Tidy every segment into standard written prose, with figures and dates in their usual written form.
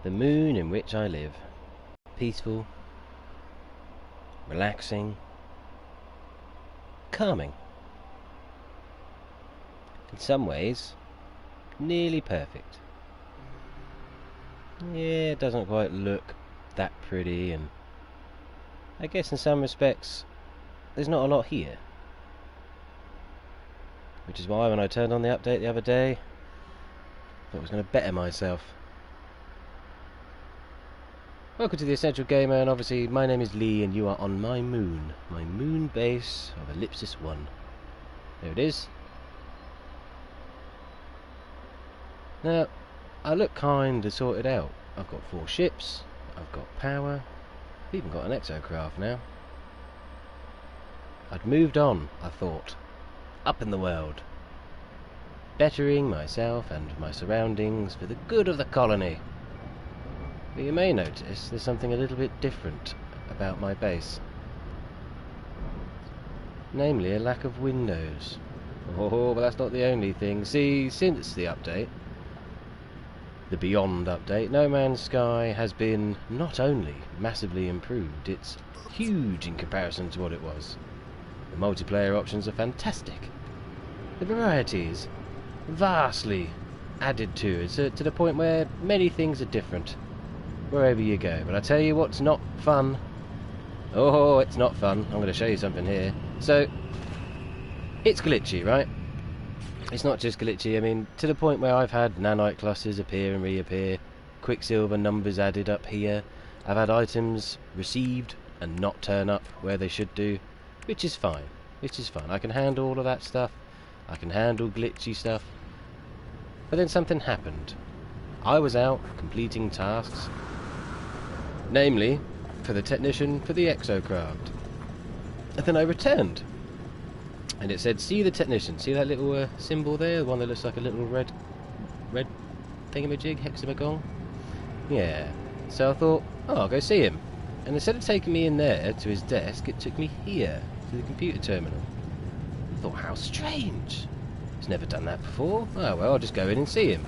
The moon in which I live. Peaceful, relaxing, calming. In some ways, nearly perfect. Yeah, it doesn't quite look that pretty, and I guess in some respects there's not a lot here. Which is why when I turned on the update the other day, I thought I was going to better myself. Welcome to the Essential Gamer, and obviously my name is Lee and you are on my moon base of Ellipsis 1. There it is. Now, I look kind of sorted out. I've got 4 ships, I've got power, I've even got an exocraft now. I'd moved on, I thought, up in the world, bettering myself and my surroundings for the good of the colony. But you may notice there's something a little bit different about my base. Namely, a lack of windows. Oh, but that's not the only thing. See, since the update, the Beyond update, No Man's Sky has been not only massively improved, it's huge in comparison to what it was. The multiplayer options are fantastic. The variety is vastly added to the point where many things are different wherever you go. But I tell you what's not fun. Oh, it's not fun. I'm going to show you something here. So, it's glitchy, right? It's not just glitchy, I mean, to the point where I've had nanite clusters appear and reappear, Quicksilver numbers added up here, I've had items received and not turn up where they should do, which is fine, I can handle all of that stuff, I can handle glitchy stuff, but then something happened. I was out completing tasks, namely, for the technician for the exocraft, and then I returned. And it said, see the technician. See that little symbol there? The one that looks like a little red thingamajig, hexamagong? Yeah. So I thought, oh, I'll go see him. And instead of taking me in there to his desk, it took me here, to the computer terminal. I thought, how strange. He's never done that before. Oh, well, I'll just go in and see him.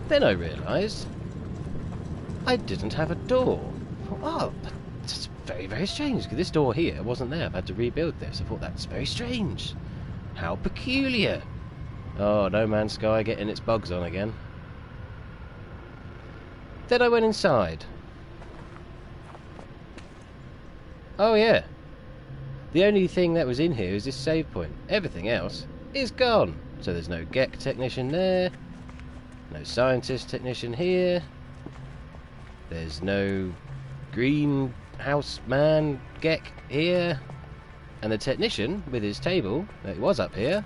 Then I realised I didn't have a door. I thought, oh, that's very, very strange, because this door here wasn't there. I've had to rebuild this. I thought, that's very strange. How peculiar. Oh, No Man's Sky getting its bugs on again. Then I went inside. Oh yeah. The only thing that was in here is this save point. Everything else is gone. So there's no GEC technician there. No scientist technician here. There's no green house man GEC here, and the technician with his table that was up here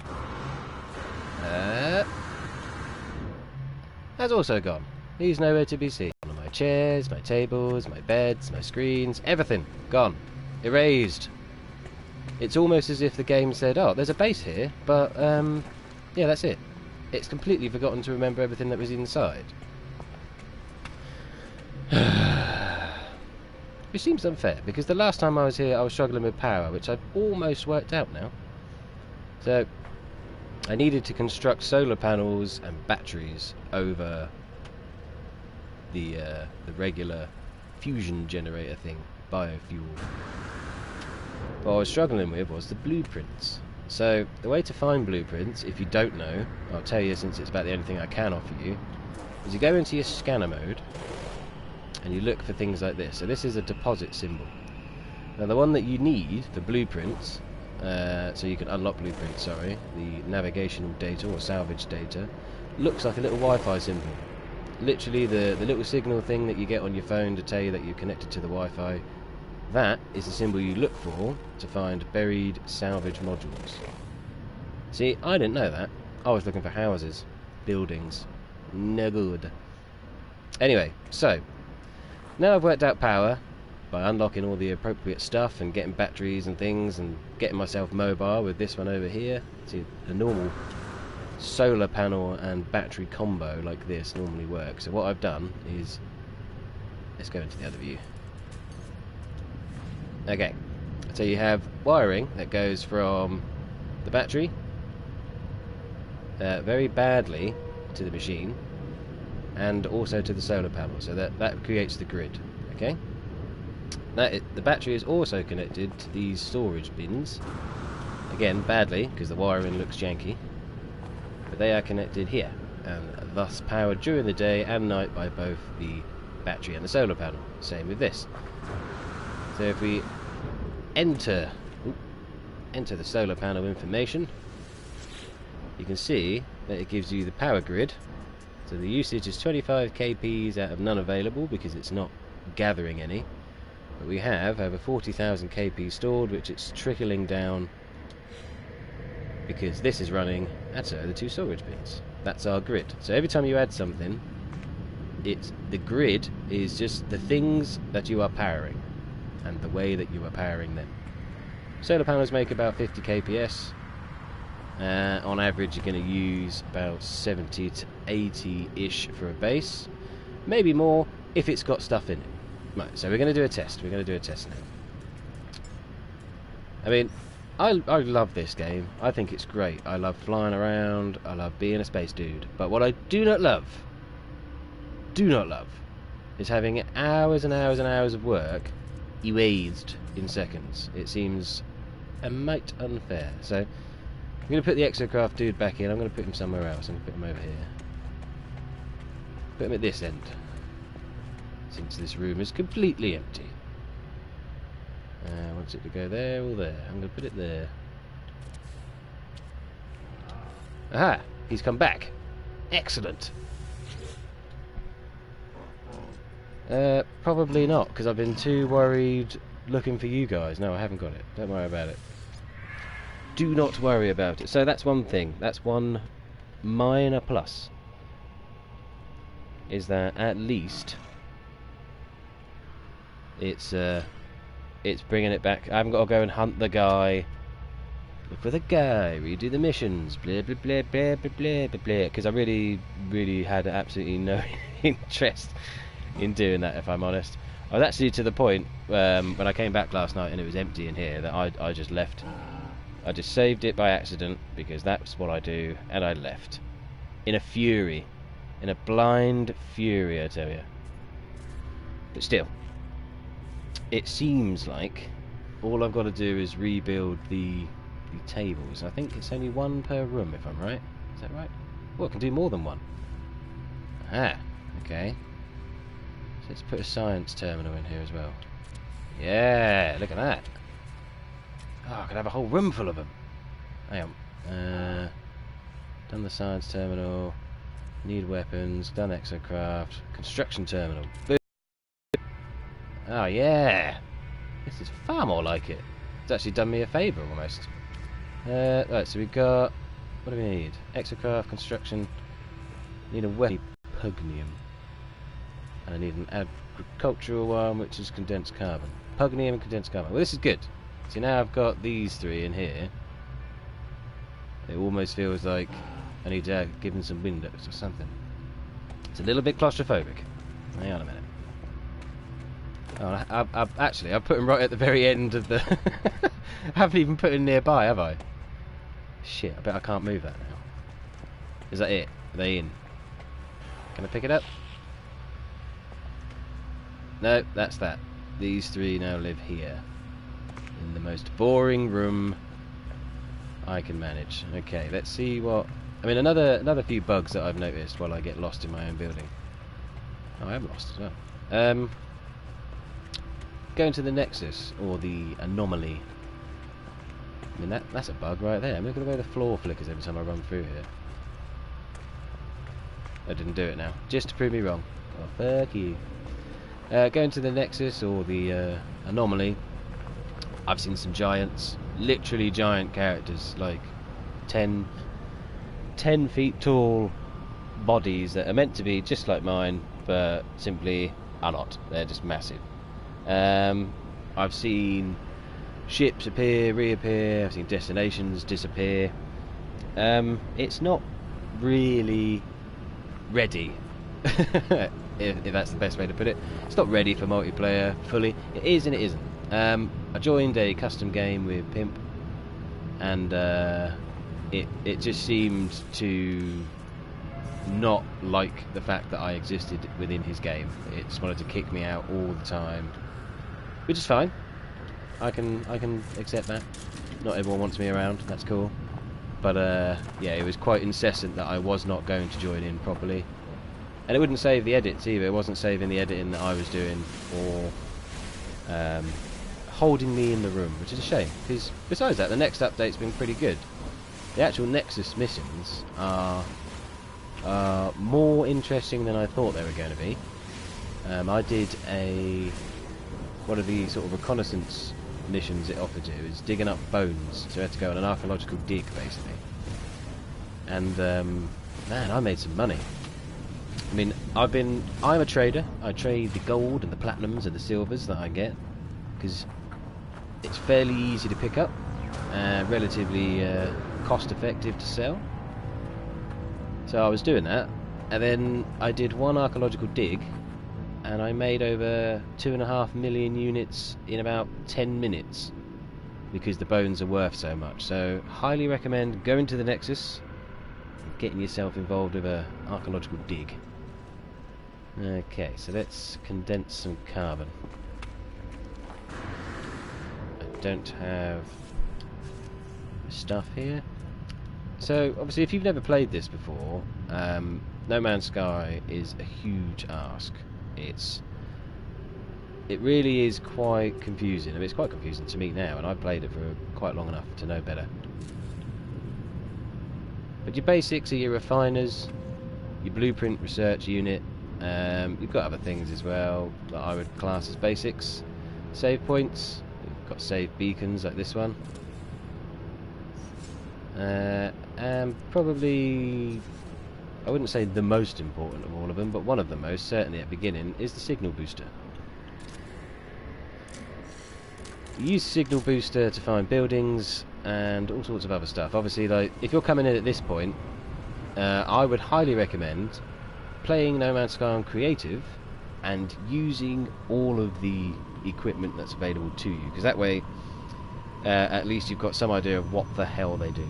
has also gone. He's nowhere to be seen. All of my chairs, my tables, my beds, my screens, everything gone, erased. It's almost as if the game said, oh, there's a base here, but yeah, that's it. It's completely forgotten to remember everything that was inside. Which seems unfair, because the last time I was here I was struggling with power, which I've almost worked out now. So, I needed to construct solar panels and batteries over the regular fusion generator thing, biofuel. What I was struggling with was the blueprints. So, the way to find blueprints, if you don't know, I'll tell you since it's about the only thing I can offer you, is you go into your scanner mode, and you look for things like this. So this is a deposit symbol. Now the one that you need for blueprints, so you can unlock blueprints, sorry, the navigational data or salvage data, looks like a little Wi-Fi symbol. Literally the little signal thing that you get on your phone to tell you that you're connected to the Wi-Fi. That is the symbol you look for to find buried salvage modules. See, I didn't know that. I was looking for houses, buildings. No good. Anyway, so now I've worked out power by unlocking all the appropriate stuff and getting batteries and things and getting myself mobile with this one over here. See, a normal solar panel and battery combo like this normally works. So what I've done is, let's go into the other view. Okay, so you have wiring that goes from the battery very badly to the machine, and also to the solar panel, so that creates the grid. Okay. The battery is also connected to these storage bins. Again, badly, because the wiring looks janky. But they are connected here, and thus powered during the day and night by both the battery and the solar panel. Same with this. So if we enter the solar panel information, you can see that it gives you the power grid. So the usage is 25 kPs out of none available because it's not gathering any. But we have over 40,000 kP stored, which it's trickling down because this is running, and so the two storage bins. That's our grid. So every time you add something, the grid is just the things that you are powering and the way that you are powering them. Solar panels make about 50 kps. On average, you're going to use about 70 to 80-ish for a base. Maybe more if it's got stuff in it. Right, so we're going to do a test. We're going to do a test now. I mean, I love this game. I think it's great. I love flying around. I love being a space dude. But what I do not love, is having hours and hours and hours of work erased in seconds. It seems a mite unfair. So I'm going to put the exocraft dude back in. I'm going to put him somewhere else. I'm going to put him over here. Put him at this end, since this room is completely empty. I want it to go there or there. I'm going to put it there. Aha! He's come back. Excellent. Probably not, because I've been too worried looking for you guys. No, I haven't got it. Don't worry about it. Do not worry about it. So that's one thing. That's one minor plus. Is that at least it's bringing it back. I haven't got to go and hunt the guy, look for the guy, redo the missions, blah blah blah blah blah blah blah blah. Because I really had absolutely no interest in doing that, if I'm honest. I was actually to the point when I came back last night and it was empty in here that I just left. I just saved it by accident because that's what I do, and I left in a fury, in a blind fury, I tell you. But still, it seems like all I've got to do is rebuild the tables. I think it's only one per room, if I'm right. Is that right? Well, I can do more than one. Aha, okay. So let's put a science terminal in here as well. Yeah, look at that. Oh, I could have a whole room full of them. Hang on. Done the science terminal. Need weapons. Done exocraft. Construction terminal. Boom. Oh yeah, this is far more like it. It's actually done me a favour almost. Right, so we've got, what do we need? Exocraft, construction. Need a weapon, pugnium, and I need an agricultural one, which is condensed carbon. Pugnium and condensed carbon. Well, this is good. See, now I've got these three in here. It almost feels like I need to give them some windows or something. It's a little bit claustrophobic. Hang on a minute. Oh, I've put him right at the very end of the... I haven't even put him nearby, have I? Shit, I bet I can't move that now. Is that it? Are they in? Can I pick it up? No, that's that. These three now live here. In the most boring room I can manage. Okay, let's see what... I mean, another few bugs that I've noticed while I get lost in my own building. Oh, I am lost as well. Going to the Nexus, or the Anomaly. I mean, that's a bug right there. Look at the way the floor flickers every time I run through here. I didn't do it now, just to prove me wrong. Oh, fuck you. Going to the Nexus, or the Anomaly, I've seen some giants, literally giant characters, like 10 feet tall bodies that are meant to be just like mine, but simply are not. They're just massive. I've seen ships appear, reappear, I've seen destinations disappear. It's not really ready, if that's the best way to put it. It's not ready for multiplayer fully. It is and it isn't. I joined a custom game with Pimp, and it just seemed to not like the fact that I existed within his game. It just wanted to kick me out all the time, which is fine. I can accept that. Not everyone wants me around. That's cool. But yeah, it was quite incessant that I was not going to join in properly, and it wouldn't save the edits either. It wasn't saving the editing that I was doing, or holding me in the room, which is a shame. Because besides that, the next update's been pretty good. The actual Nexus missions are more interesting than I thought they were going to be. I did one of the sort of reconnaissance missions it offered you is digging up bones, so I had to go on an archaeological dig basically. And man, I made some money. I mean, I'm a trader. I trade the gold and the platinums and the silvers that I get because it's fairly easy to pick up, relatively cost effective to sell. So I was doing that, and then I did one archaeological dig, and I made over 2.5 million units in about 10 minutes because the bones are worth so much. So highly recommend going to the Nexus and getting yourself involved with an archaeological dig. Okay, so let's condense some carbon. I don't have stuff here. So obviously if you've never played this before, No Man's Sky is a huge ask. It really is quite confusing. I mean, it's quite confusing to me now, and I've played it for quite long enough to know better. But your basics are your refiners, your blueprint research unit. You've got other things as well that I would class as basics. Save points. You've got save beacons like this one. And probably, I wouldn't say the most important of all of them, but one of the most, certainly at the beginning, is the signal booster. You use the signal booster to find buildings and all sorts of other stuff. Obviously, like, if you're coming in at this point, I would highly recommend playing No Man's Sky on Creative and using all of the equipment that's available to you, because that way at least you've got some idea of what the hell they do.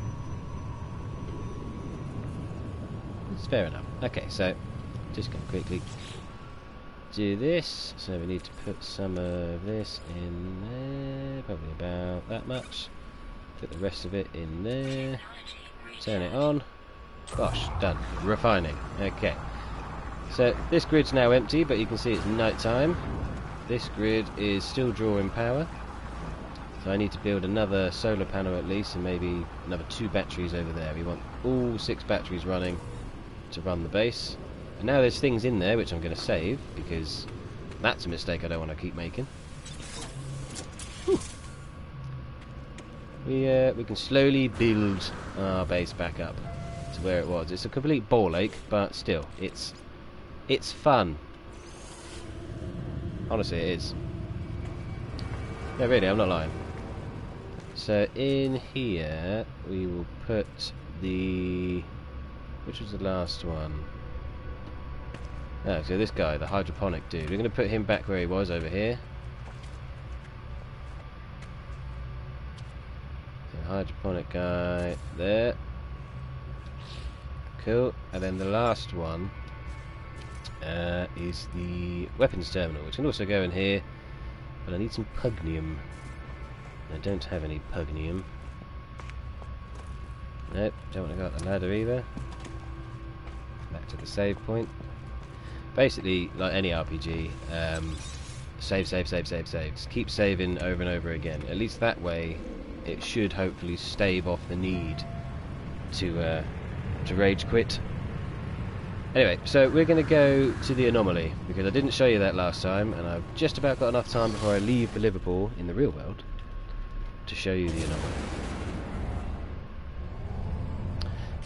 It's fair enough. Okay, so just going to quickly do this. So we need to put some of this in there, probably about that much. Put the rest of it in there. Turn it on. Gosh, done. Refining. Okay. So this grid's now empty, but you can see it's night time. This grid is still drawing power. So I need to build another solar panel at least, and maybe another 2 batteries over there. We want all 6 batteries running to run the base. And now there's things in there which I'm going to save, because that's a mistake I don't want to keep making. Whew. We can slowly build our base back up to where it was. It's a complete ball ache, but still, it's fun. Honestly, it is. No, really, I'm not lying. So in here we will put the... which was the last one? Oh, so this guy, the hydroponic dude. We're going to put him back where he was, over here. So hydroponic guy there. Cool. And then the last one is the weapons terminal, which can also go in here. But I need some pugnium. I don't have any pugnium. Nope, don't want to go up the ladder either. Back to the save point. Basically, like any RPG, save. Just keep saving over and over again. At least that way, it should hopefully stave off the need to rage quit. Anyway, so we're going to go to the Anomaly, because I didn't show you that last time, and I've just about got enough time before I leave for Liverpool in the real world to show you the Anomaly.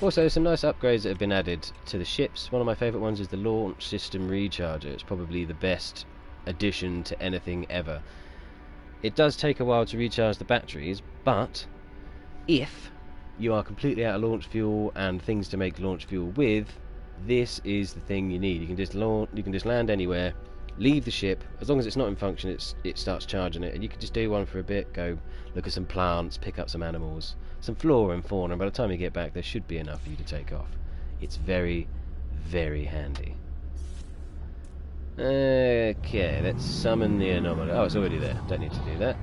Also, some nice upgrades that have been added to the ships. One of my favourite ones is the launch system recharger. It's probably the best addition to anything ever. It does take a while to recharge the batteries, but if you are completely out of launch fuel and things to make launch fuel with, this is the thing you need. You can just land anywhere, leave the ship. As long as it's not in function, it starts charging it, and you can just do one for a bit, go look at some plants, pick up some animals, some flora and fauna, and by the time you get back there should be enough for you to take off. It's very, very handy. Okay, let's summon the Anomaly. Oh, it's already there. Don't need to do that.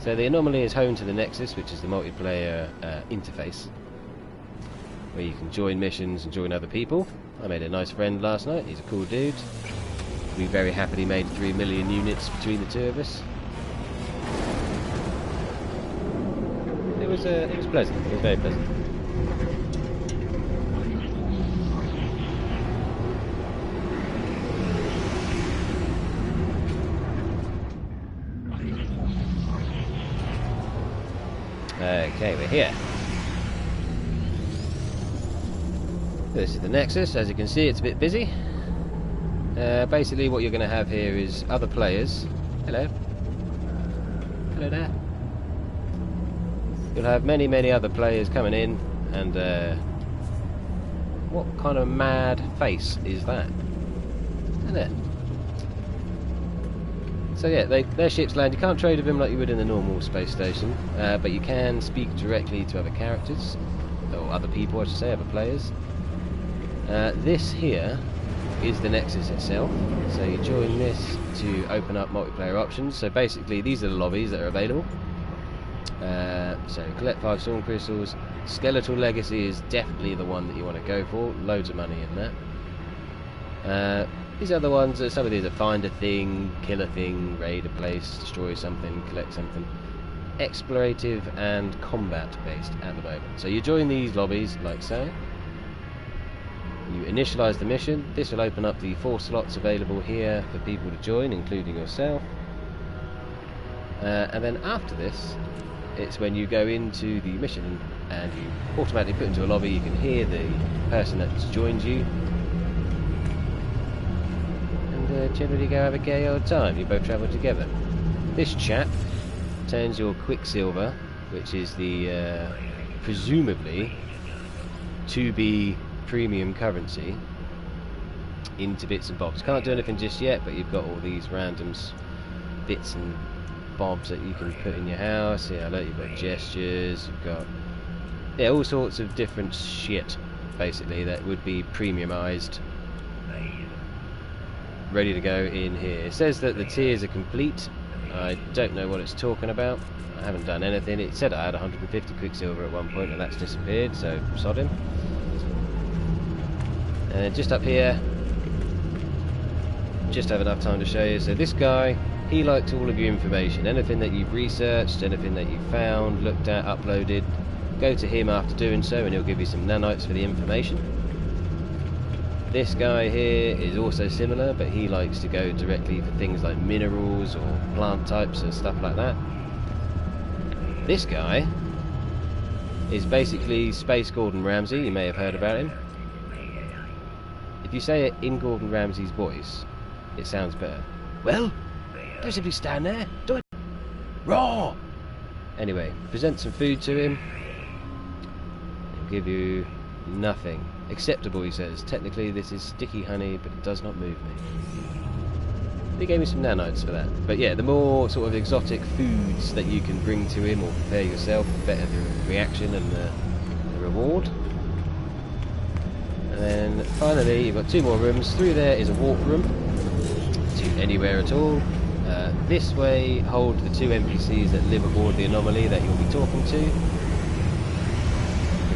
So the Anomaly is home to the Nexus, which is the multiplayer interface, where you can join missions and join other people. I made a nice friend last night. He's a cool dude. We very happily made 3 million units between the two of us. It was pleasant. It was very pleasant. Okay, we're here. This is the Nexus. As you can see, it's a bit busy. Basically, what you're going to have here is other players. Hello. Hello there. You'll have many, many other players coming in, and what kind of mad face is that? Isn't it? So yeah, their ships land. You can't trade with them like you would in the normal space station, but you can speak directly to other characters, or other people I should say, other players. This here is the Nexus itself, so you join this to open up multiplayer options. So basically these are the lobbies that are available. So collect 5 storm crystals. Skeletal Legacy is definitely the one that you want to go for, loads of money in that. These other ones, some of these are find a thing, kill a thing, raid a place, destroy something, collect something. Explorative and combat based at the moment. So you join these lobbies like so. You initialize the mission. This will open up the 4 slots available here for people to join, including yourself. And then after this, it's when you go into the mission and you automatically put into a lobby. You can hear the person that's joined you, and generally go have a gay old time. You both travel together. This chap turns your Quicksilver, which is the presumably to be premium currency, into bits and bobs. Can't do anything just yet, but you've got all these random bits and bobs that you can put in your house. Yeah, look, you've got gestures, you've got all sorts of different shit basically that would be premiumized, ready to go in here. It says that the tiers are complete. I don't know what it's talking about. I haven't done anything. It said I had 150 Quicksilver at one point and that's disappeared, so sod him. And then just up here, just have enough time to show you. So this guy, he likes all of your information. Anything that you've researched, anything that you've found, looked at, uploaded, go to him after doing so and he'll give you some nanites for the information. This guy here is also similar, but he likes to go directly for things like minerals or plant types and stuff like that. This guy is basically Space Gordon Ramsay. You may have heard about him. If you say it in Gordon Ramsay's voice, it sounds better. Well, don't simply stand there. Do it. Raw! Anyway, present some food to him. He'll give you nothing. Acceptable, he says. Technically, this is sticky honey, but it does not move me. He gave me some nanites for that. But yeah, the more sort of exotic foods that you can bring to him or prepare yourself, the better the reaction and the reward. And then finally, you've got 2 more rooms. Through there is a warp room to anywhere at all. This way hold the 2 NPCs that live aboard the Anomaly that you'll be talking to. I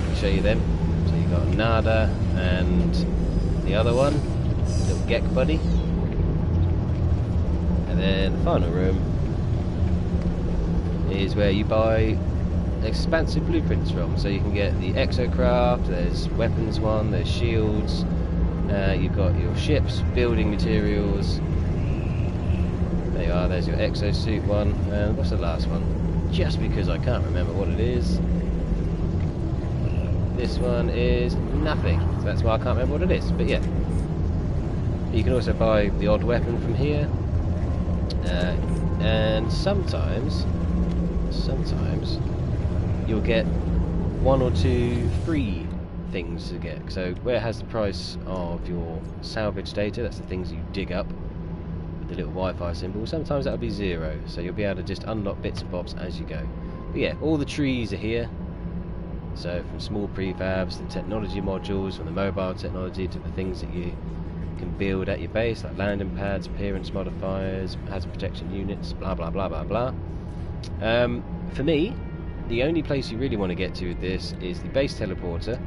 can show you them. So you've got Nada and the other one, little Gek buddy. And then the final room is where you buy expansive blueprints from. So you can get the exocraft, there's weapons one, there's shields, you've got your ships, building materials. There you are, there's your exosuit one, and what's the last one? Just because I can't remember what it is. This one is nothing, so that's why I can't remember what it is, but yeah. You can also buy the odd weapon from here, and sometimes you'll get 1 or 2 free things to get. So where it has the price of your salvage data, that's the things you dig up with the little Wi-Fi symbol, sometimes that'll be 0, so you'll be able to just unlock bits and bobs as you go. But yeah, all the trees are here. So from small prefabs to technology modules, from the mobile technology to the things that you can build at your base, like landing pads, appearance modifiers, hazard protection units, blah blah blah blah blah. For me, the only place you really want to get to with this is the base teleporter,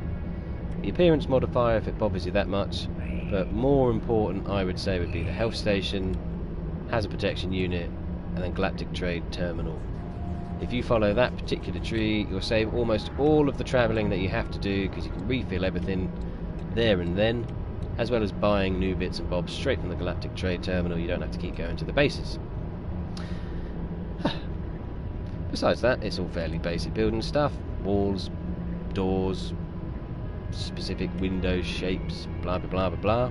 the appearance modifier if it bothers you that much, but more important I would say would be the health station, hazard protection unit, and then galactic trade terminal. If you follow that particular tree, you'll save almost all of the travelling that you have to do, because you can refill everything there and then, as well as buying new bits and bobs straight from the galactic trade terminal. You don't have to keep going to the bases. Besides that, it's all fairly basic building stuff. Walls, doors, specific window shapes, blah blah blah blah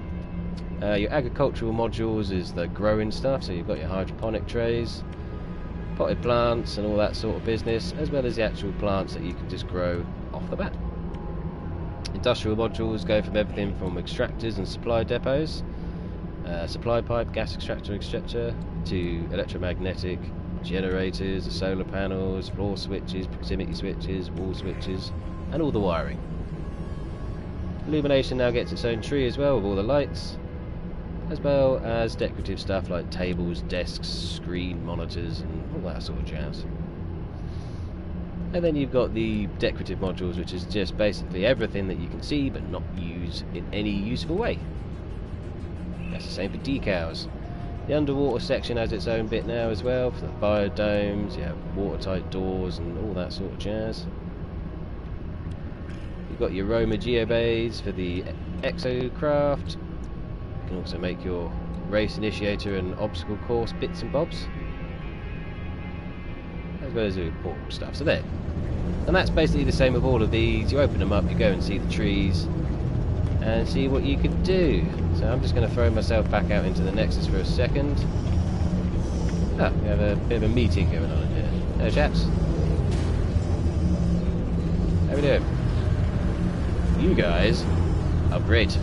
blah. Your agricultural modules is the growing stuff, so you've got your hydroponic trays, potted plants and all that sort of business, as well as the actual plants that you can just grow off the bat. Industrial modules go from everything from extractors and supply depots, supply pipe, gas extractor, etc., to electromagnetic generators, solar panels, floor switches, proximity switches, wall switches, and all the wiring. Illumination now gets its own tree as well, with all the lights, as well as decorative stuff like tables, desks, screen monitors, and all that sort of jazz. And then you've got the decorative modules, which is just basically everything that you can see but not use in any useful way. That's the same for decals. The underwater section has its own bit now as well, for the biodomes, you have watertight doors and all that sort of jazz. You've got your Roma geobays for the exocraft. You can also make your race initiator and obstacle course bits and bobs, as well as the portal stuff. So there. And that's basically the same with all of these. You open them up, you go and see the trees, and see what you can do. So I'm just going to throw myself back out into the Nexus for a second. Ah, we have a bit of a meeting going on in here. Hello chaps. How we doing? You guys are great.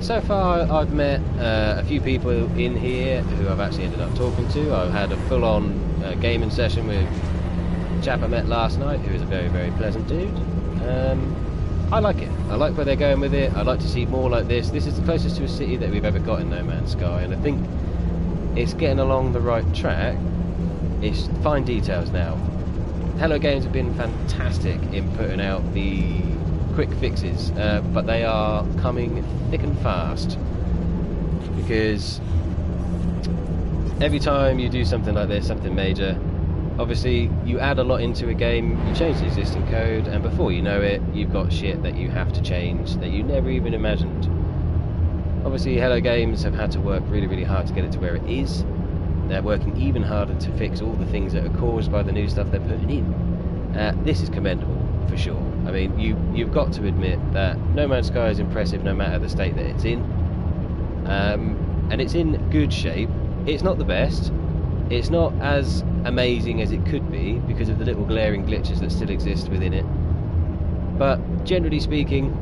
So far I've met a few people in here who I've actually ended up talking to. I've had a full-on gaming session with a chap I met last night, who is a very, very pleasant dude. I like it. I like where they're going with it. I'd like to see more like this. This is the closest to a city that we've ever got in No Man's Sky, and I think it's getting along the right track. It's fine details now. Hello Games have been fantastic in putting out the quick fixes, but they are coming thick and fast, because every time you do something like this, something major, obviously you add a lot into a game, you change the existing code, and before you know it, you've got shit that you have to change that you never even imagined. Obviously Hello Games have had to work really, really hard to get it to where it is. They're working even harder to fix all the things that are caused by the new stuff they're putting in. This is commendable, for sure. I mean, you've got to admit that No Man's Sky is impressive no matter the state that it's in. And it's in good shape. It's not the best. It's not as amazing as it could be because of the little glaring glitches that still exist within it. But generally speaking,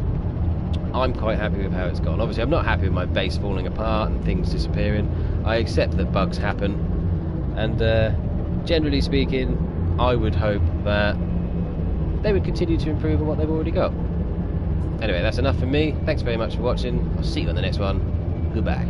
I'm quite happy with how it's gone. Obviously, I'm not happy with my base falling apart and things disappearing. I accept that bugs happen. And generally speaking, I would hope that they would continue to improve on what they've already got. Anyway, that's enough from me. Thanks very much for watching. I'll see you on the next one. Goodbye.